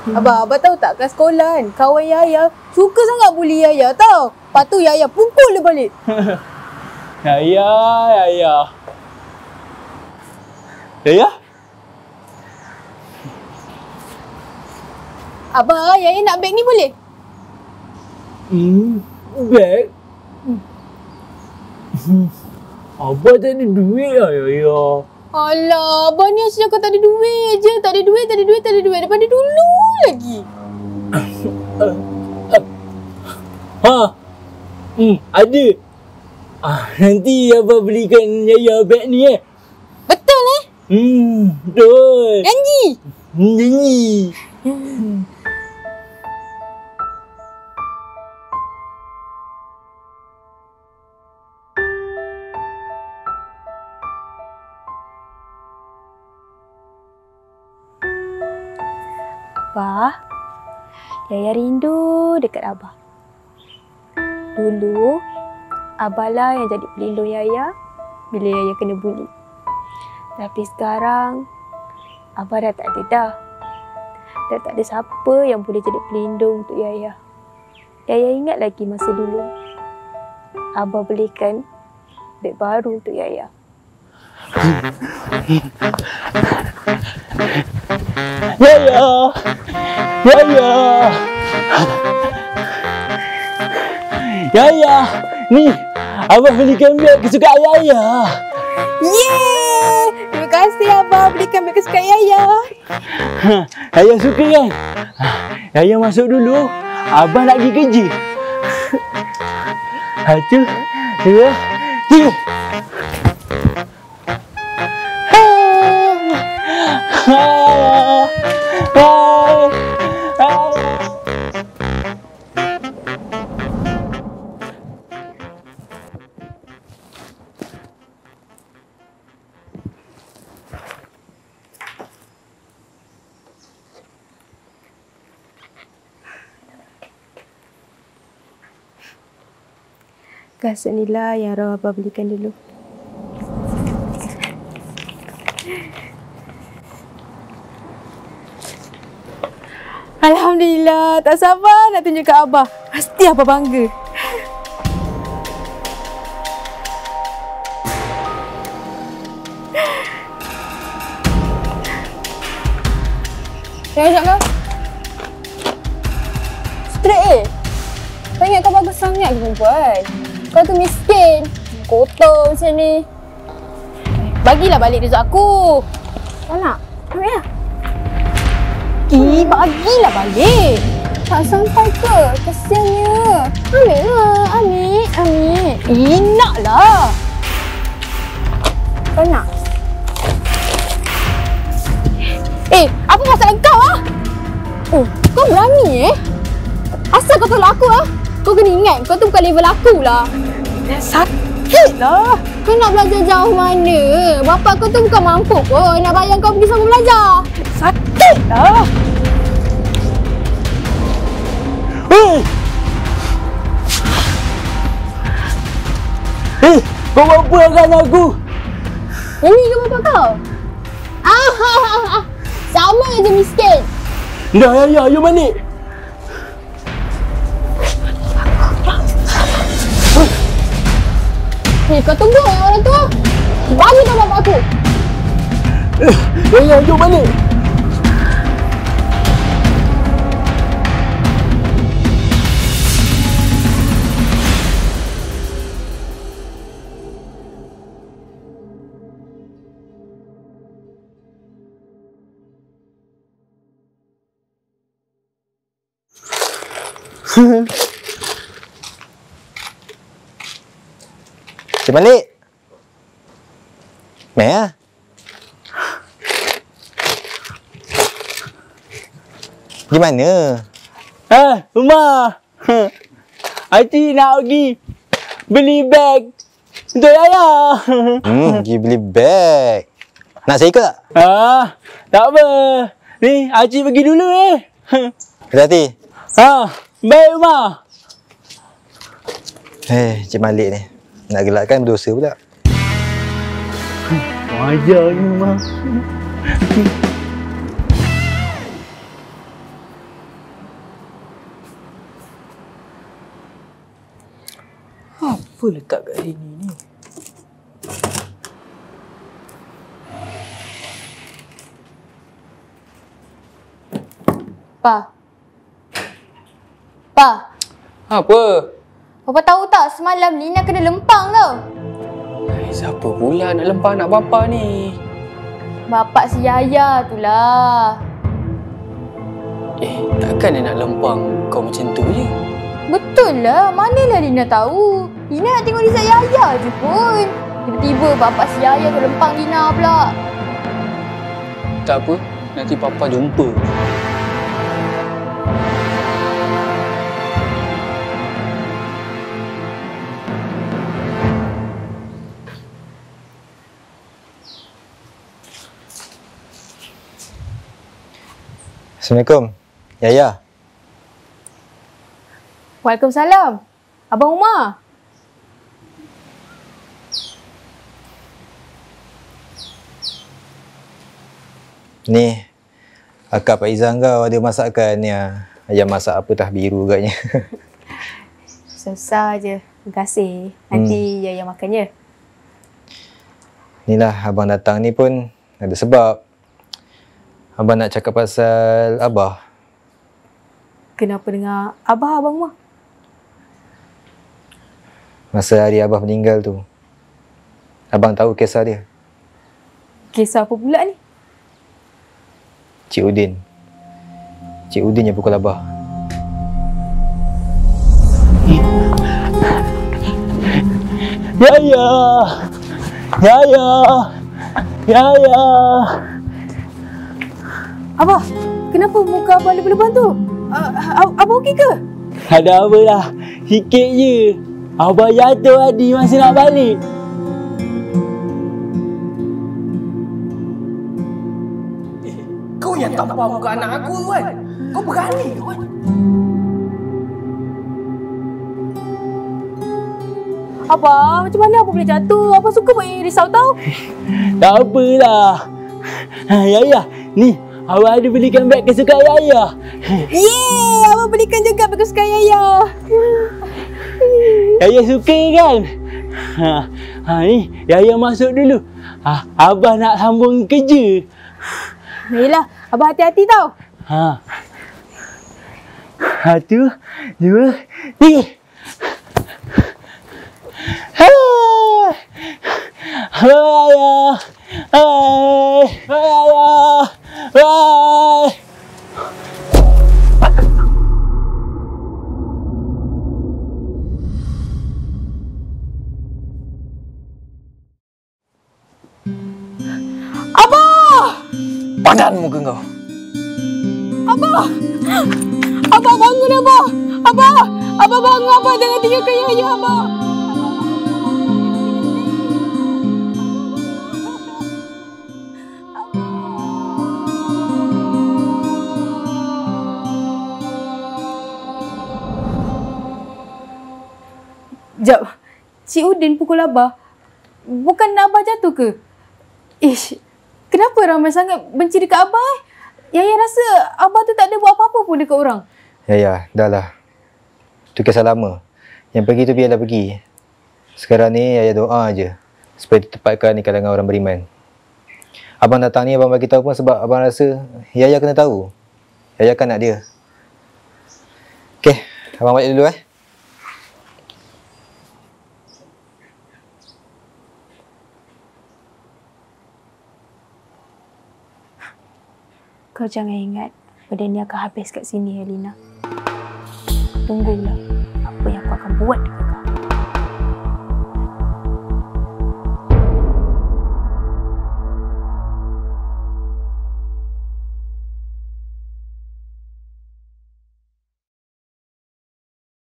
Abah tahu tak kat sekolah kan, kawan Yaya suka sangat bully Yaya tau. Lepas tu Yaya pukul dia balik. Yaya. Abah, Yaya nak beg ni boleh? Beg? Abah tak ada duit lah, Yaya. Alah, Abah ni asyik cakap tak ada duit je. Tak ada duit. Daripada dulu lagi. Ada. Nanti Abah belikan Yaya beg ni Betul betul. Janji. Janji. Abah, Yaya rindu dekat Abah. Dulu, Abah lah yang jadi pelindung Yaya bila Yaya kena bully. Tapi sekarang, Abah dah tak ada dah. Dah tak ada siapa yang boleh jadi pelindung untuk Yaya. Yaya ingat lagi masa dulu, Abah belikan beg baru untuk Yaya. Yaya, ni Abah belikan beg kesukaan Yaya. Yeay! Terima kasih Abah belikan beg kesukaan Yaya. Yaya suka kan? Yaya masuk dulu, Abah nak pergi kerja. 1, 2, 3. Kasut ni lah yang arwah Abah belikan dulu. Alhamdulillah, tak sabar nak tunjuk kat Abah. Pasti Abah bangga. Jangan ajak kau. Straight Kau ingat kau bagus sangat ke perempuan? Kau tu miskin. Kotor macam ni. Bagilah balik rezeki aku. Tak nak? Ambil lah. Bagilah balik. Tak sampai ke? Kesiannya. Ambil lah. Ambil. Nak lah. Kau nak? Apa masalah kau ah? Oh, kau berani Asal kau tolak aku Kau kena ingat, kau tu bukan level aku lah. Sakit lah. Kau nak belajar jauh mana? Bapak kau tu bukan mampu pun nak bayar kau pergi sama belajar. Sakit lah. Kau buat apa dengan aku? Ini ke bapak kau? Sama je miskin. Dah, Yaya, you balik. Kau tunggu orang tua. Bagi kau bapak aku. Yaya, you balik. Cik Malik. Mai lah. Di mana? Rumah. Aci nak pergi beli beg untuk Yaya. Pergi beli beg. Nak saya ikut tak? Tak apa. Ni, Aci pergi dulu Hati-hati. Baik rumah. Cik Malik ni. Nak gelakkan berdosa pula. Wajar ni, Mak. Apa letak kat sini ni? Pa. Pa. Apa? Papa tahu tak semalam Lina kena lempang tau. Siapa pula nak lempang anak bapa ni? Bapak si Yaya tu lah. Takkan dia nak lempang kau macam tu je? Betul lah. Manalah Lina tahu. Lina nak tengok Rizal Yaya je pun. Tiba-tiba bapak si Yaya tu lempang Lina pula. Tak apa, nanti papa jumpa. Assalamualaikum. Yaya. Waalaikumsalam. Abang Umar. Ni, akak Pak Izan kau ada masakan ni. Ayam masak apa tah biru agaknya. Susah je. Terima kasih. Nanti Yaya makan je. Inilah, abang datang ni pun ada sebab. Abang nak cakap pasal Abah. Kenapa dengar Abah, Abang Umar? Masa hari Abah meninggal tu, abang tahu kisah dia. Kisah apa pula ni? Cik Udin. Cik Udin yang pukul Abah. Yaya! Yaya! Yaya! Abah, kenapa muka Abah lebam-lebam tu? Abah okey ke? Ada apa lah? Sikit je. Abah jatuh tadi masa nak balik. Kau yang tampar muka anak aku kan? Kau berani kan? Abah, macam mana Abah boleh jatuh? Abah suka buat risau tau. Tak apalah. Yaya, ni Abah ada belikan beg kesukaan Yaya. Yeay, Abah belikan juga beg kesukaan Yaya. Yaya suka kan? Ni Yaya masuk dulu. Abah nak sambung kerja. Yelah, Abah hati-hati tau. Satu, dua, tiga. Hai Yaya. Hai Yaya. Hai. Padan muka kau. Abah! Abah bangun Abah! Abah! Abah bangun Abah! Jangan tinggalkan Yaya Abah! Jap, Cik Udin pukul Abah. Bukan Abah jatuh ke? Ish, kenapa ramai sangat benci dekat Abah? Yaya rasa Abah tu tak ada buat apa-apa pun dekat orang. Yaya, dah lah. Itu kisah lama. Yang pergi tu biarlah pergi. Sekarang ni Yaya doa je supaya ditempatkan di kalangan orang beriman. Abang datang ni abang bagi tahu pun sebab abang rasa Yaya kena tahu. Yaya kan nak dia. Okey, abang balik dulu . Kau jangan ingat benda ni akan habis kat sini, Elina. Tunggulah apa yang kau akan buat dekat